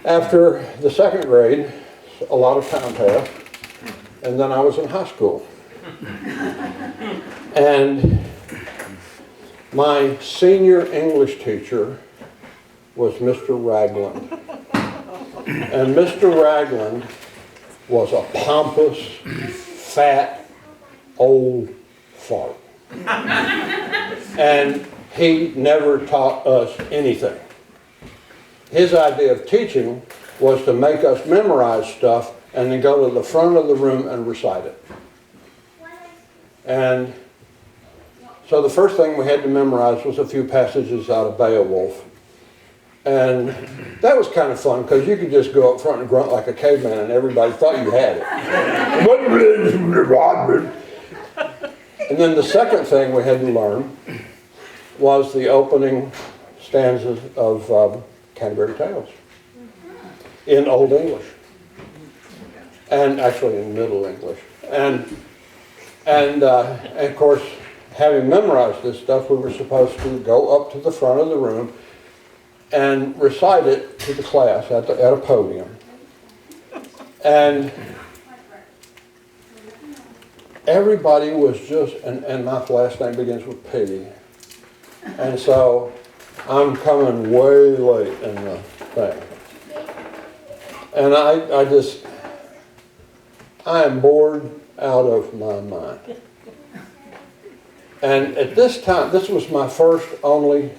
After the second grade, a lot of time passed, and then I was in high school. And my senior English teacher was Mr. Ragland. And Mr. Ragland was a pompous, fat, old fart. And he never taught us anything. His idea of teaching was to make us memorize stuff and then go to the front of the room and recite it. And so the first thing we had to memorize was a few passages out of Beowulf. And that was kind of fun because you could just go up front and grunt like a caveman and everybody thought you had it. And then the second thing we had to learn was the opening stanzas of Canterbury Tales in Old English, and actually in Middle English. And of course, having memorized this stuff, we were supposed to go up to the front of the room and recite it to the class at a podium. And everybody was just, and my last name begins with P. And so I'm coming way late in the thing. And I am bored out of my mind. And at this time, this was my first and only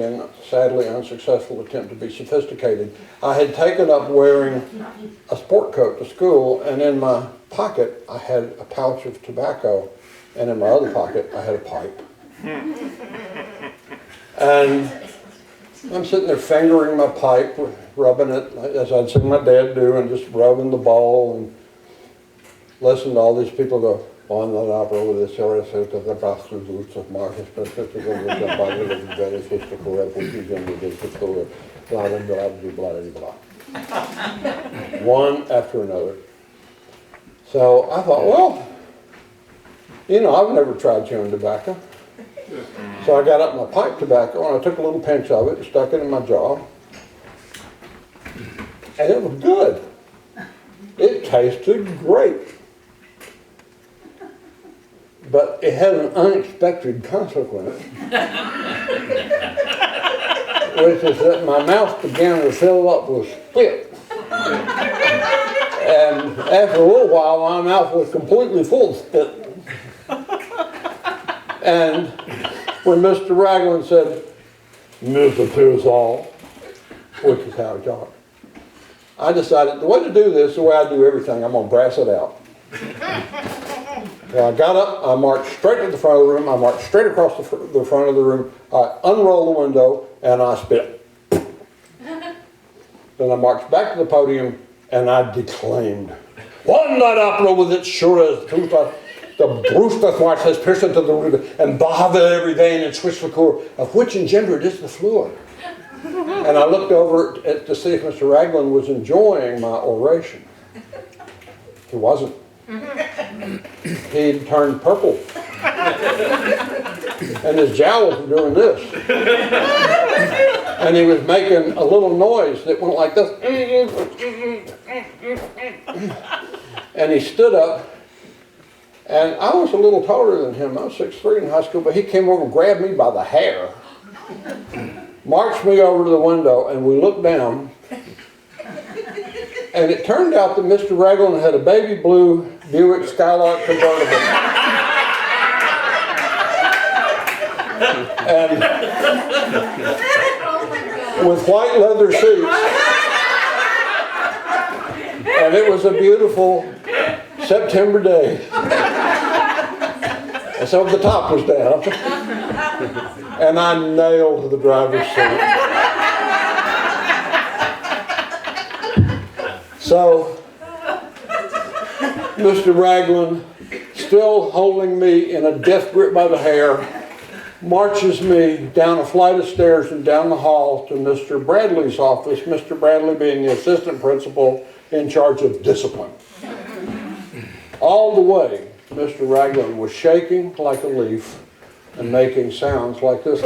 and sadly unsuccessful attempt to be sophisticated. I had taken up wearing a sport coat to school, and in my pocket I had a pouch of tobacco, and in my other pocket I had a pipe. And I'm sitting there fingering my pipe, rubbing it as I'd seen my dad do, and just rubbing the bowl and listening to all these people go, on the opera with the series of the bastards of Marcus, but the body of the very first of refugees and the difficult, blah, blah, blah, blah, blah. One after another. So I thought, well, I've never tried chewing tobacco. So I got up my pipe tobacco and I took a little pinch of it and stuck it in my jaw. And it was good. It tasted great. But it had an unexpected consequence, which is that my mouth began to fill up with spit. And after a little while, my mouth was completely full of spit. And when Mr. Ragland said, Mr. Pearsall, which is how he talked, I decided the way to do this, the way I do everything, I'm going to brass it out. So I got up, I marched straight to the front of the room, I marched straight across the front of the room, I unrolled the window, and I spit. Then I marched back to the podium, and I declaimed, one night opera with its sure as truth, the Brewster's march has pierced into the root, and bothered every vein and switched the core, of which engendered is the floor. And I looked over to see if Mr. Ragland was enjoying my oration. He wasn't. He'd turned purple. And his jowls were doing this. And he was making a little noise that went like this. And he stood up, and I was a little taller than him. I was 6'3" in high school, but he came over and grabbed me by the hair, marched me over to the window, and we looked down. And it turned out that Mr. Ragland had a baby blue Buick Skylark Convertible. And with white leather seats. And it was a beautiful September day. And so the top was down. And I nailed the driver's seat. So, Mr. Ragland, still holding me in a death grip by the hair, marches me down a flight of stairs and down the hall to Mr. Bradley's office, Mr. Bradley being the assistant principal in charge of discipline. All the way, Mr. Ragland was shaking like a leaf and making sounds like this.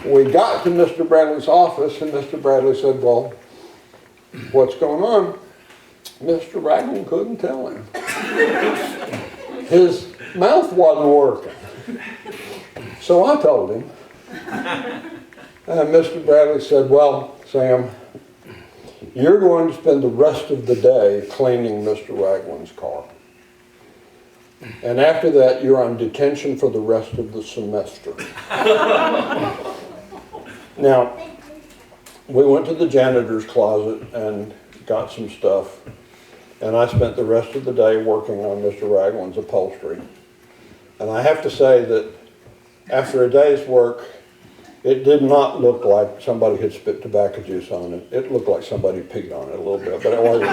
We got to Mr. Bradley's office, and Mr. Bradley said, well, what's going on? Mr. Ragland couldn't tell him. His mouth wasn't working. So I told him. And Mr. Bradley said, well, Sam, you're going to spend the rest of the day cleaning Mr. Ragland's car. And after that, you're on detention for the rest of the semester. Now, we went to the janitor's closet and got some stuff. And I spent the rest of the day working on Mr. Ragland's upholstery. And I have to say that after a day's work, it did not look like somebody had spit tobacco juice on it. It looked like somebody peed on it a little bit, but it wasn't.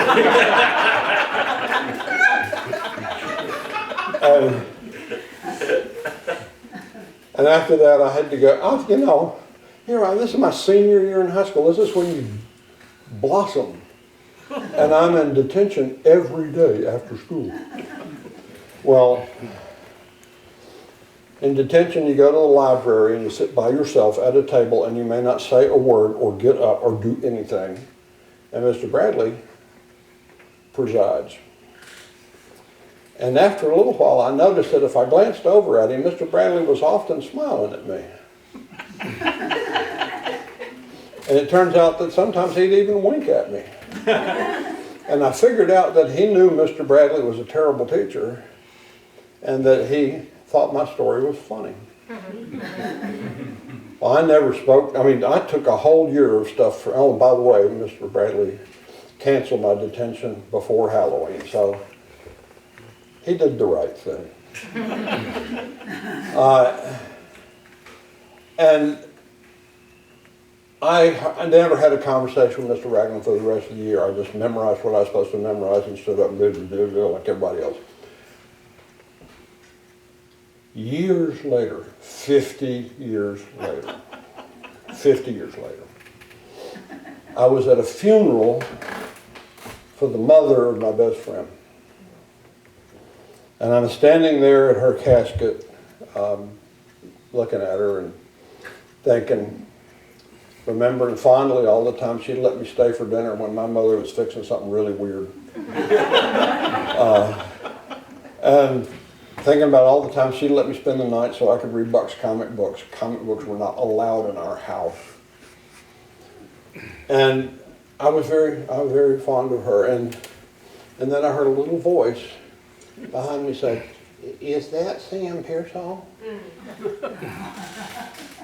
And after that, I had to go, this is my senior year in high school. This is when you blossom. And I'm in detention every day after school. Well, in detention, you go to the library and you sit by yourself at a table and you may not say a word or get up or do anything. And Mr. Bradley presides. And after a little while, I noticed that if I glanced over at him, Mr. Bradley was often smiling at me. And it turns out that sometimes he'd even wink at me. And I figured out that he knew Mr. Bradley was a terrible teacher and that he thought my story was funny. Well, I never spoke. I took a whole year of stuff by the way, Mr. Bradley canceled my detention before Halloween, so he did the right thing. And I never had a conversation with Mr. Ragland for the rest of the year. I just memorized what I was supposed to memorize and stood up and did like everybody else. Years later, 50 years later, I was at a funeral for the mother of my best friend. And I'm standing there at her casket, looking at her and thinking, remembering fondly all the time she'd let me stay for dinner when my mother was fixing something really weird. And thinking about all the time she'd let me spend the night so I could read Buck's comic books. Comic books were not allowed in our house. And I was very fond of her. And then I heard a little voice behind me say, "Is that Sam Pearsall?"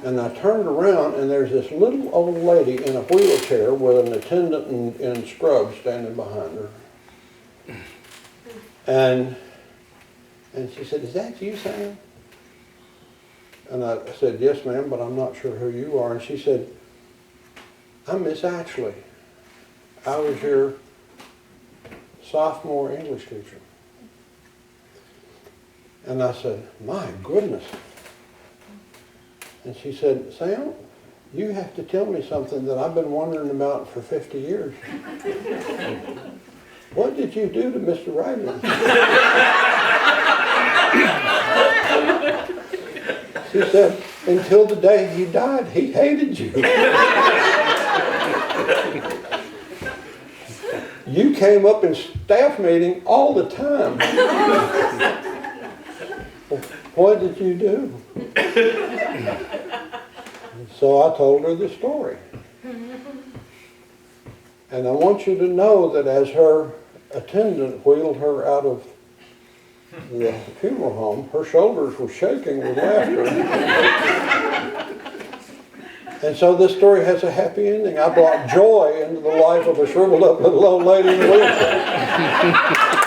And I turned around and there's this little old lady in a wheelchair with an attendant in scrubs standing behind her. And she said, "Is that you, Sam?" And I said, "Yes, ma'am, but I'm not sure who you are." And she said, "I'm Miss Ashley. I was your sophomore English teacher." And I said, "My goodness." And she said, "Sam, you have to tell me something that I've been wondering about for 50 years. What did you do to Mr. Ragland?" She said, "Until the day he died, he hated you. You came up in staff meeting all the time. What did you do?" So I told her the story. And I want you to know that as her attendant wheeled her out of the funeral home, her shoulders were shaking with laughter. And so this story has a happy ending. I brought joy into the life of a shriveled up little old lady in a wheelchair.